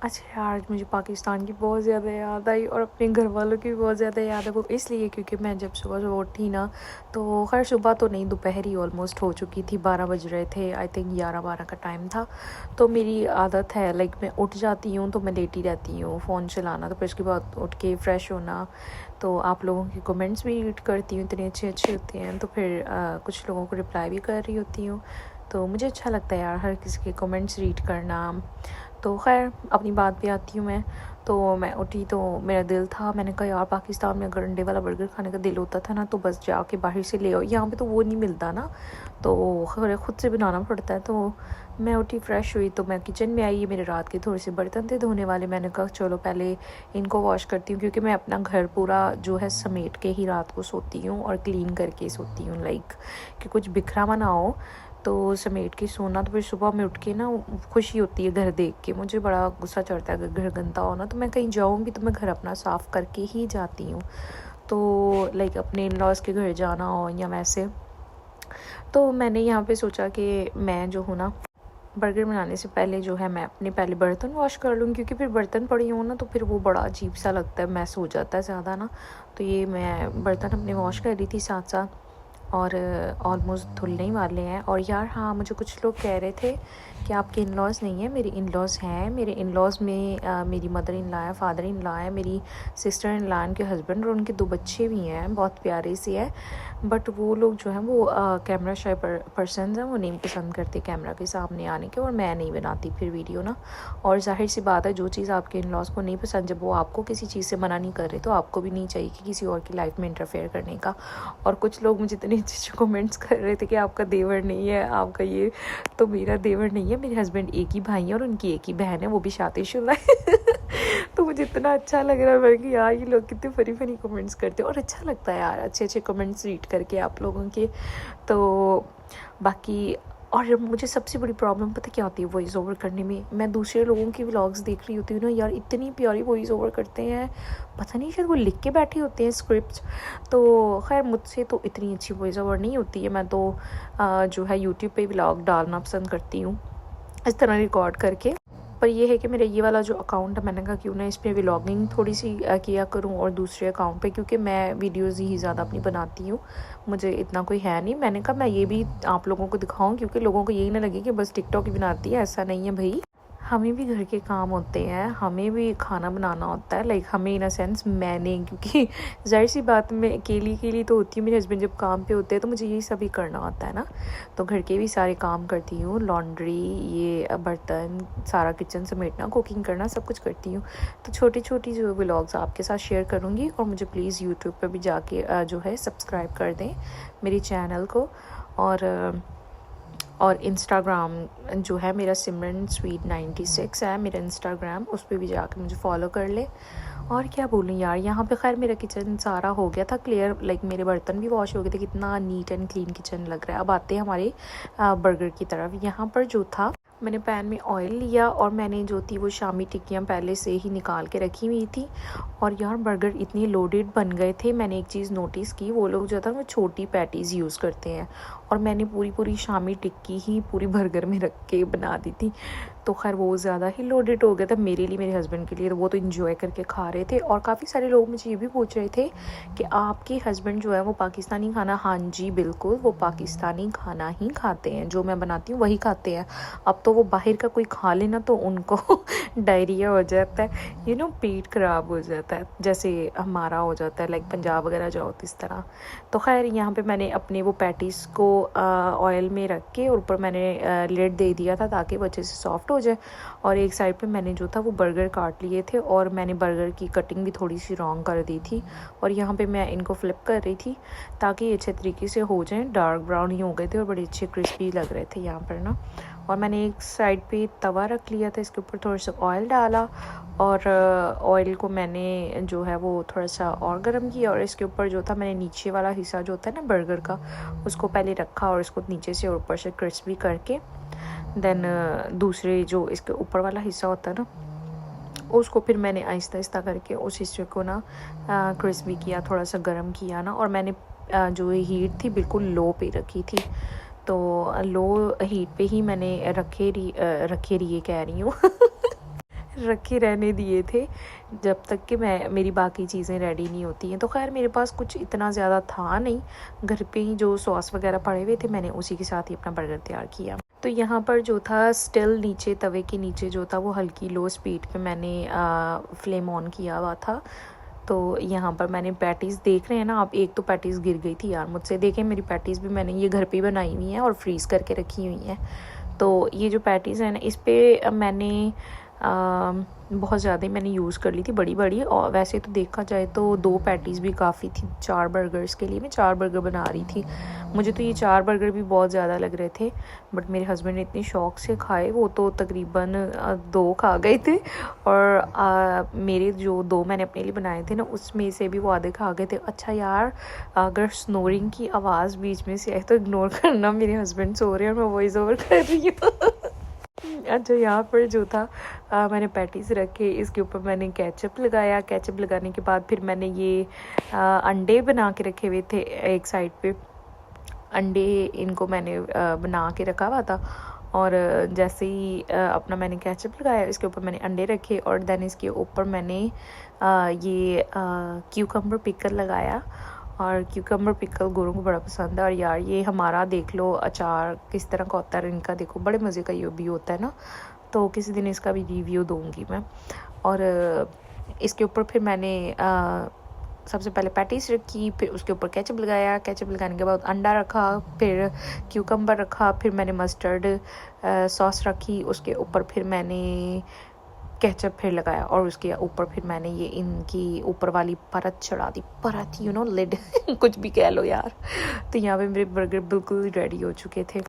अच्छा यार, मुझे पाकिस्तान की बहुत ज़्यादा याद आई और अपने घर वालों की भी बहुत ज़्यादा याद है। वो इसलिए क्योंकि मैं जब सुबह सुबह उठी ना, तो खैर सुबह तो नहीं, दोपहर ही ऑलमोस्ट हो चुकी थी, 12 बज रहे थे, आई थिंक 11-12 का टाइम था। तो मेरी आदत है लाइक मैं उठ जाती हूँ तो मैं लेटी रहती हूँ फ़ोन चलाना, तो फिर उसके बाद उठ के फ़्रेश होना, तो आप लोगों के कमेंट्स भी रीड करती हूँ, इतने अच्छे अच्छे होते हैं, तो फिर कुछ लोगों को रिप्लाई भी कर रही होती हूँ। तो मुझे अच्छा लगता है यार हर किसी के कमेंट्स रीड करना। तो खैर अपनी बात पे आती हूँ मैं। तो मैं उठी तो मेरा दिल था, मैंने कहा यार पाकिस्तान में अगर अंडे वाला बर्गर खाने का दिल होता था ना, तो बस जाके बाहर से ले आओ, यहाँ पे तो वो नहीं मिलता ना, तो खैर खुद से बनाना पड़ता है। तो मैं उठी फ्रेश हुई तो मैं किचन में आई, ये मेरे रात के थोड़े से बर्तन थे धोने वाले, मैंने कहा चलो पहले इनको वॉश करती हूँ, क्योंकि मैं अपना घर पूरा जो है समेट के ही रात को सोती हूँ और क्लीन करके सोती हूँ, लाइक कि कुछ बिखरा हुआ ना हो, तो समेट के सोना। तो फिर सुबह में उठ के ना खुशी होती है घर देख के, मुझे बड़ा गुस्सा चढ़ता है अगर घर गंदा हो ना, तो मैं कहीं जाऊँ भी तो मैं घर अपना साफ़ करके ही जाती हूँ। तो लाइक अपने इन लॉज़ के घर जाना हो या वैसे, तो मैंने यहाँ पे सोचा कि मैं जो हूँ ना, बर्गर बनाने से पहले जो है मैं अपने पहले बर्तन वॉश कर लूँ, क्योंकि फिर बर्तन पड़ी हों ना तो फिर वो बड़ा अजीब सा लगता है, मैस हो जाता है ज़्यादा ना। तो ये मैं बर्तन अपने वॉश कर रही थी साथ साथ, और ऑलमोस्ट धुलने ही वाले हैं। और यार हाँ, मुझे कुछ लोग कह रहे थे कि आपके इन लॉज़ नहीं है, मेरे इन लॉज़ हैं। मेरे इन लॉज़ में मेरी मदर इन लॉ है, फादर इन लॉ है, मेरी सिस्टर इन लॉ, उनके हस्बैंड और उनके 2 बच्चे भी हैं, बहुत प्यारे से हैं। बट वो लोग जो हैं वो कैमरा शाय पर्सनस हैं, वो नहीं पसंद करते कैमरा के सामने आने के, और मैं नहीं बनाती फिर वीडियो ना। और जाहिर सी बात है, जो चीज़ आपके इन लॉज़ को नहीं पसंद, जब वो आपको किसी चीज़ से मना नहीं कर रहे, तो आपको भी नहीं चाहिए कि किसी और की लाइफ में इंटरफेयर करने का। और कुछ लोग मुझे इतने अच्छे कमेंट्स कर रहे थे कि आपका देवर नहीं है, आपका ये, तो मेरा देवर नहीं है, मेरे हस्बैंड एक ही भाई है और उनकी एक ही बहन है, वो भी शादीशुदा है। तो मुझे इतना अच्छा लग रहा है कि यार ये लोग कितने फनी फनी कमेंट्स करते हैं, और अच्छा लगता है यार अच्छे अच्छे कमेंट्स रीड करके आप लोगों के। तो बाकी, और मुझे सबसे बड़ी प्रॉब्लम पता क्या होती है वॉइस ओवर करने में, मैं दूसरे लोगों की व्लॉग्स देख रही होती हूँ ना यार, इतनी प्यारी वॉइस ओवर करते हैं, पता नहीं शायद वो लिख के बैठे होते हैं स्क्रिप्ट। तो खैर मुझसे तो इतनी अच्छी वॉइस ओवर नहीं होती है, मैं तो जो है यूट्यूब पे व्लॉग डालना पसंद करती हूँ इस तरह रिकॉर्ड करके। पर ये है कि मेरा ये वाला जो अकाउंट है, मैंने कहा क्यों ना इस पर व्लॉगिंग थोड़ी सी किया करूँ, और दूसरे अकाउंट पे क्योंकि मैं वीडियोज़ ही ज़्यादा अपनी बनाती हूँ, मुझे इतना कोई है नहीं। मैंने कहा मैं ये भी आप लोगों को दिखाऊं, क्योंकि लोगों को यही ना लगे कि बस टिकटॉक ही बनाती है, ऐसा नहीं है भाई, हमें भी घर के काम होते हैं, हमें भी खाना बनाना होता है, लाइक हमें इन अ सेंस मैंने, क्योंकि जाहिर सी बात मैं अकेली तो होती हूँ, मेरे हस्बैंड जब काम पे होते हैं तो मुझे यही सभी करना होता है ना, तो घर के भी सारे काम करती हूँ, लॉन्ड्री, ये बर्तन, सारा किचन समेटना, कुकिंग करना, सब कुछ करती हूँ। तो छोटी छोटी जो व्लॉग्स आपके साथ शेयर करूँगी, और मुझे प्लीज़ यूट्यूब पर भी जाके जो है सब्सक्राइब कर दें मेरी चैनल को, और इंस्टाग्राम जो है मेरा सिमरन स्वीट 96 है मेरा इंस्टाग्राम, उस पर भी जाके मुझे फॉलो कर ले। और क्या बोलूँ यार, यहाँ पे खैर मेरा किचन सारा हो गया था क्लियर, लाइक मेरे बर्तन भी वॉश हो गए थे, कितना नीट एंड क्लीन किचन लग रहा है। अब आते हैं हमारे बर्गर की तरफ। यहाँ पर जो था, मैंने पैन में ऑयल लिया और मैंने जो थी वो शामी टिक्कियाँ पहले से ही निकाल के रखी हुई थी। और यार बर्गर इतने लोडेड बन गए थे, मैंने एक चीज़ नोटिस की, वो लोग जो था वो छोटी पैटीज़ यूज़ करते हैं, और मैंने पूरी शामी टिक्की ही पूरी बर्गर में रख के बना दी थी। तो खैर वो ज़्यादा ही लोडेड हो गया था मेरे लिए, मेरे हस्बैंड के लिए, तो वो तो इन्जॉय करके खा रहे थे। और काफ़ी सारे लोग मुझे ये भी पूछ रहे थे कि आपके हस्बैंड जो है वो पाकिस्तानी खाना, हाँ जी बिल्कुल, वो पाकिस्तानी खाना ही खाते हैं, जो मैं बनाती हूँ वही खाते हैं। अब तो वो बाहर का कोई खा लेना तो उनको डायरिया हो जाता है, पेट ख़राब हो जाता है, जैसे हमारा हो जाता है, लाइक पंजाब वगैरह जाओ तो इस तरह। तो खैर यहाँ पे मैंने अपने वो पैटीज़ को ऑयल में रख के, और ऊपर मैंने लिड दे दिया था ताकि वो अच्छे से सॉफ्ट हो जाए। और एक साइड पे मैंने जो था वो बर्गर काट लिए थे, और मैंने बर्गर की कटिंग भी थोड़ी सी रॉन्ग कर दी थी, और यहाँ पे मैं इनको फ्लिप कर रही थी ताकि ये अच्छे तरीके से हो जाएं, डार्क ब्राउन ही हो गए थे और बड़े अच्छे क्रिस्पी लग रहे थे यहाँ पर ना। और मैंने एक साइड पे तवा रख लिया था, इसके ऊपर थोड़ा सा ऑयल डाला, और ऑयल को मैंने जो है वो थोड़ा सा और गर्म किया, और इसके ऊपर जो था मैंने नीचे वाला हिस्सा जो होता है ना बर्गर का, उसको पहले रखा, और इसको नीचे से और ऊपर से क्रिस्पी करके, देन दूसरे जो इसके ऊपर वाला हिस्सा होता है ना, उसको फिर मैंने आहिस्ता आहिस्ता करके उस हिस्से को ना क्रिस्पी किया, थोड़ा सा गर्म किया ना। और मैंने जो हीट थी बिल्कुल लो पे रखी थी, तो लो हीट पे ही मैंने रखे रही कह रही हूँ रखे रहने दिए थे जब तक कि मेरी बाकी चीज़ें रेडी नहीं होती हैं। तो खैर मेरे पास कुछ इतना ज़्यादा था नहीं, घर पे ही जो सॉस वगैरह पड़े हुए थे मैंने उसी के साथ ही अपना बर्गर तैयार किया। तो यहाँ पर जो था स्टिल नीचे तवे के नीचे जो था वो हल्की लो स्पीड पे मैंने फ्लेम ऑन किया हुआ था। तो यहाँ पर मैंने पैटीज़ देख रहे हैं ना आप, एक तो पैटीज़ गिर गई थी यार मुझसे। देखें मेरी पैटीज़ भी मैंने ये घर पे ही बनाई हुई हैं और फ्रीज़ करके रखी हुई हैं। तो ये जो पैटीज़ हैं ना इस पर मैंने बहुत ज़्यादा ही मैंने यूज़ कर ली थी बड़ी बड़ी। और वैसे तो देखा जाए तो 2 पैटीज़ भी काफ़ी थी 4 बर्गर्स के लिए। मैं 4 बर्गर बना रही थी। मुझे तो ये 4 बर्गर भी बहुत ज़्यादा लग रहे थे, बट मेरे हस्बैंड ने इतनी शौक से खाए, वो तो तकरीबन 2 खा गए थे। और मेरे जो 2 मैंने अपने लिए बनाए थे ना उसमें से भी वो आधे खा गए थे। अच्छा यार, अगर स्नोरिंग की आवाज़ बीच में से आए तो इग्नोर करना, मेरे हस्बैंड सो रहे हैं और मैं वॉइस ओवर कर रही हूँ। अच्छा यहाँ पर जो था मैंने पैटीज़ रखे, इसके ऊपर मैंने केचप लगाया। केचप लगाने के बाद फिर मैंने ये अंडे बना के रखे हुए थे एक साइड पे। अंडे इनको मैंने बना के रखा हुआ था। और जैसे ही अपना मैंने केचप लगाया इसके ऊपर मैंने अंडे रखे और देन इसके ऊपर मैंने ये क्यूकम्बर पिकल लगाया। और क्यूकम्बर पिकल गोरों को बड़ा पसंद है। और यार ये हमारा देख लो अचार किस तरह का होता है, इनका देखो बड़े मज़े का ये भी होता है ना। तो किसी दिन इसका भी रिव्यू दूंगी मैं। और इसके ऊपर फिर मैंने सबसे पहले पैटीज रखी, फिर उसके ऊपर केचप लगाया। केचप लगाने के बाद अंडा रखा, फिर क्यूकम्बर रखा, फिर मैंने मस्टर्ड सॉस रखी, उसके ऊपर फिर मैंने केचप फिर लगाया और उसके ऊपर फिर मैंने ये इनकी ऊपर वाली परत चढ़ा दी। परत लिड कुछ भी कह लो यार। तो यहाँ पे मेरे बर्गर बिल्कुल रेडी हो चुके थे।